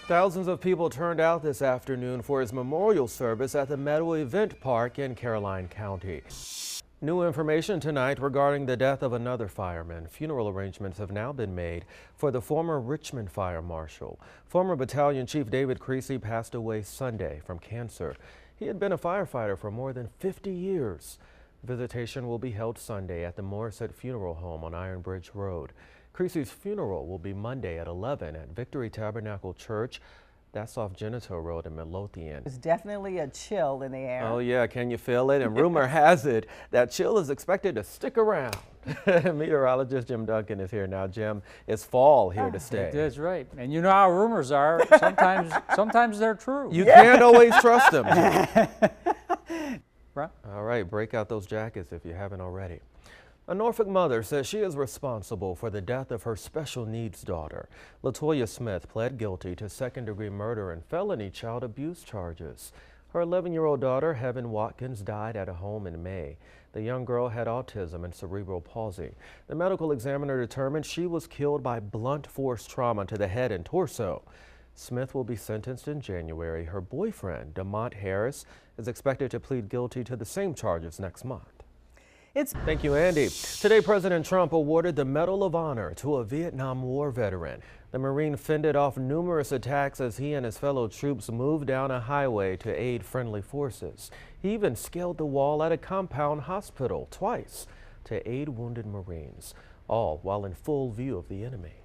Thousands of people turned out this afternoon for his memorial service at the Meadow Event Park in Caroline County. New information tonight regarding the death of another fireman. Funeral arrangements have now been made for the former Richmond Fire Marshal. Former Battalion Chief David Creasy passed away Sunday from cancer. He had been a firefighter for more than 50 years. Visitation will be held Sunday at the Morissette Funeral Home on Iron Bridge Road. Creasy's funeral will be Monday at 11 at Victory Tabernacle Church. That's off Genito Road in Midlothian. There's definitely a chill in the air. Oh yeah, can you feel it? And rumor has it that chill is expected to stick around. Meteorologist Jim Duncan is here now. Jim, it's fall here to stay. That's right. And you know how rumors are. Sometimes they're true. You can't always trust them. Right. All right, break out those jackets if you haven't already. A Norfolk mother says she is responsible for the death of her special needs daughter. LaToya Smith pled guilty to second-degree murder and felony child abuse charges. Her 11-year-old daughter, Heaven Watkins, died at a home in May. The young girl had autism and cerebral palsy. The medical examiner determined she was killed by blunt force trauma to the head and torso. Smith will be sentenced in January. Her boyfriend, DeMont Harris, is expected to plead guilty to the same charges next month. Thank you, Andy. Today, President Trump awarded the Medal of Honor to a Vietnam War veteran. The Marine fended off numerous attacks as he and his fellow troops moved down a highway to aid friendly forces. He even scaled the wall at a compound hospital twice to aid wounded Marines, all while in full view of the enemy.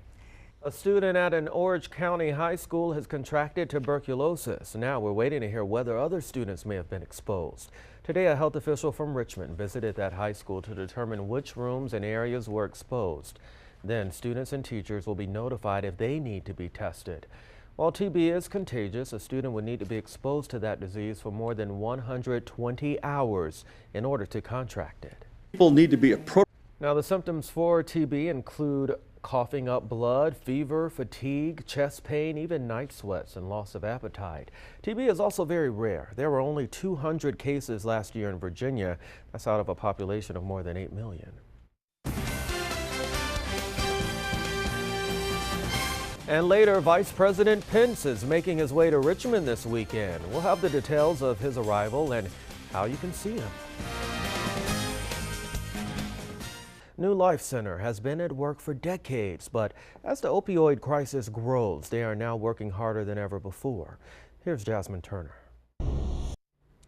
A student at an Orange County high school has contracted tuberculosis. Now we're waiting to hear whether other students may have been exposed. Today, a health official from Richmond visited that high school to determine which rooms and areas were exposed. Then students and teachers will be notified if they need to be tested. While TB is contagious, a student would need to be exposed to that disease for more than 120 hours in order to contract it. People need to be appropriate. Now, the symptoms for TB include coughing up blood, fever, fatigue, chest pain, even night sweats and loss of appetite. TB is also very rare. There were only 200 cases last year in Virginia. That's out of a population of more than 8 million. And later, Vice President Pence is making his way to Richmond this weekend. We'll have the details of his arrival and how you can see him. New Life Center has been at work for decades, but as the opioid crisis grows, they are now working harder than ever before. Here's Jasmine Turner.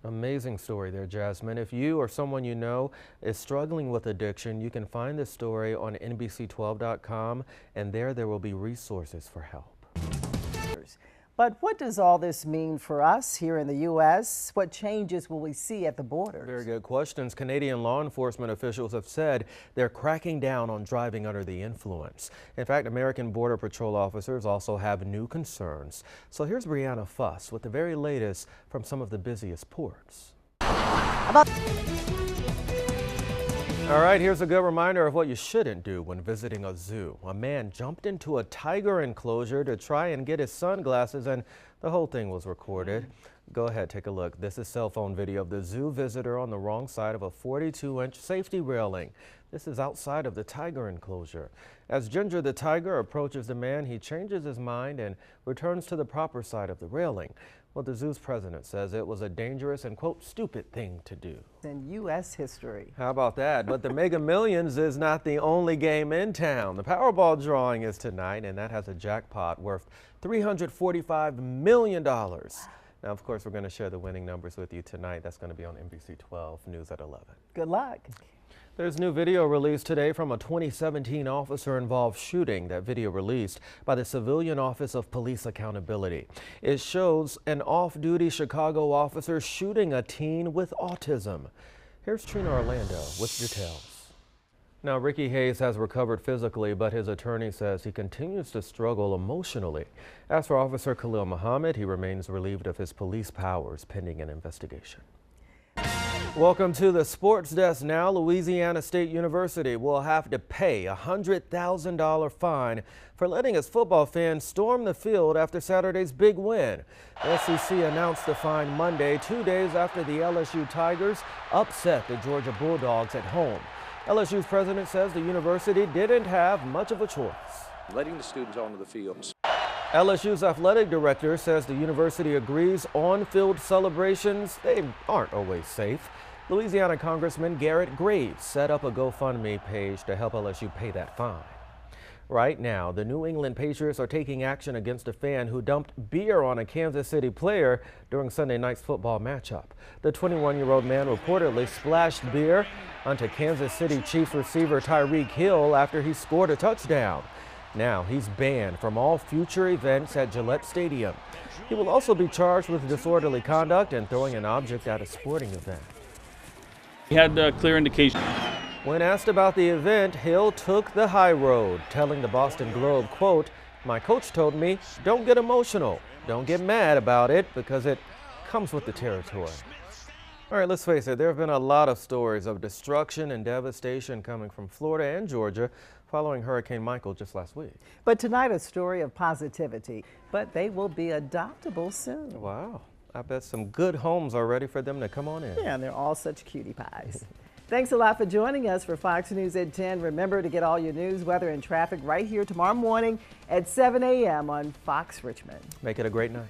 Amazing story there, Jasmine. If you or someone you know is struggling with addiction, you can find this story on NBC12.com, and there will be resources for help. But what does all this mean for us here in the U.S.? What changes will we see at the borders? Very good questions. Canadian law enforcement officials have said they're cracking down on driving under the influence. In fact, American Border Patrol officers also have new concerns. So here's Brianna Fuss with the very latest from some of the busiest ports. All right, here's a good reminder of what you shouldn't do when visiting a zoo. A man jumped into a tiger enclosure to try and get his sunglasses, and the whole thing was recorded. Go ahead, take a look. This is cell phone video of the zoo visitor on the wrong side of a 42-inch safety railing. This is outside of the tiger enclosure. As Ginger the tiger approaches the man, he changes his mind and returns to the proper side of the railing. Well, the zoo's president says it was a dangerous and, quote, stupid thing to do. In U.S. history. How about that? But the Mega Millions is not the only game in town. The Powerball drawing is tonight, and that has a jackpot worth $345 million. Now, of course, we're going to share the winning numbers with you tonight. That's going to be on NBC 12 News at 11. Good luck. There's new video released today from a 2017 officer-involved shooting. That video released by the Civilian Office of Police Accountability. It shows an off-duty Chicago officer shooting a teen with autism. Here's Trina Orlando with details. Now, Ricky Hayes has recovered physically, but his attorney says he continues to struggle emotionally. As for Officer Khalil Muhammad, he remains relieved of his police powers pending an investigation. Welcome to the sports desk now. Louisiana State University will have to pay a $100,000 fine for letting its football fans storm the field after Saturday's big win. The SEC announced the fine Monday, 2 days after the LSU Tigers upset the Georgia Bulldogs at home. LSU's president says the university didn't have much of a choice. Letting the students onto the field. LSU's athletic director says the university agrees on-field celebrations, they aren't always safe. Louisiana Congressman Garrett Graves set up a GoFundMe page to help LSU pay that fine. Right now, the New England Patriots are taking action against a fan who dumped beer on a Kansas City player during Sunday night's football matchup. The 21-year-old man reportedly splashed beer onto Kansas City Chiefs receiver Tyreek Hill after he scored a touchdown. Now he's banned from all future events at Gillette Stadium. He will also be charged with disorderly conduct and throwing an object at a sporting event. He had clear indication. When asked about the event, Hill took the high road, telling the Boston Globe, quote, "My coach told me, don't get emotional. Don't get mad about it because it comes with the territory." All right, let's face it, there have been a lot of stories of destruction and devastation coming from Florida and Georgia following Hurricane Michael just last week. But tonight, a story of positivity. But they will be adoptable soon. Wow. I bet some good homes are ready for them to come on in. Yeah, and they're all such cutie pies. Thanks a lot for joining us for Fox News at 10. Remember to get all your news, weather, and traffic right here tomorrow morning at 7 a.m. on Fox Richmond. Make it a great night.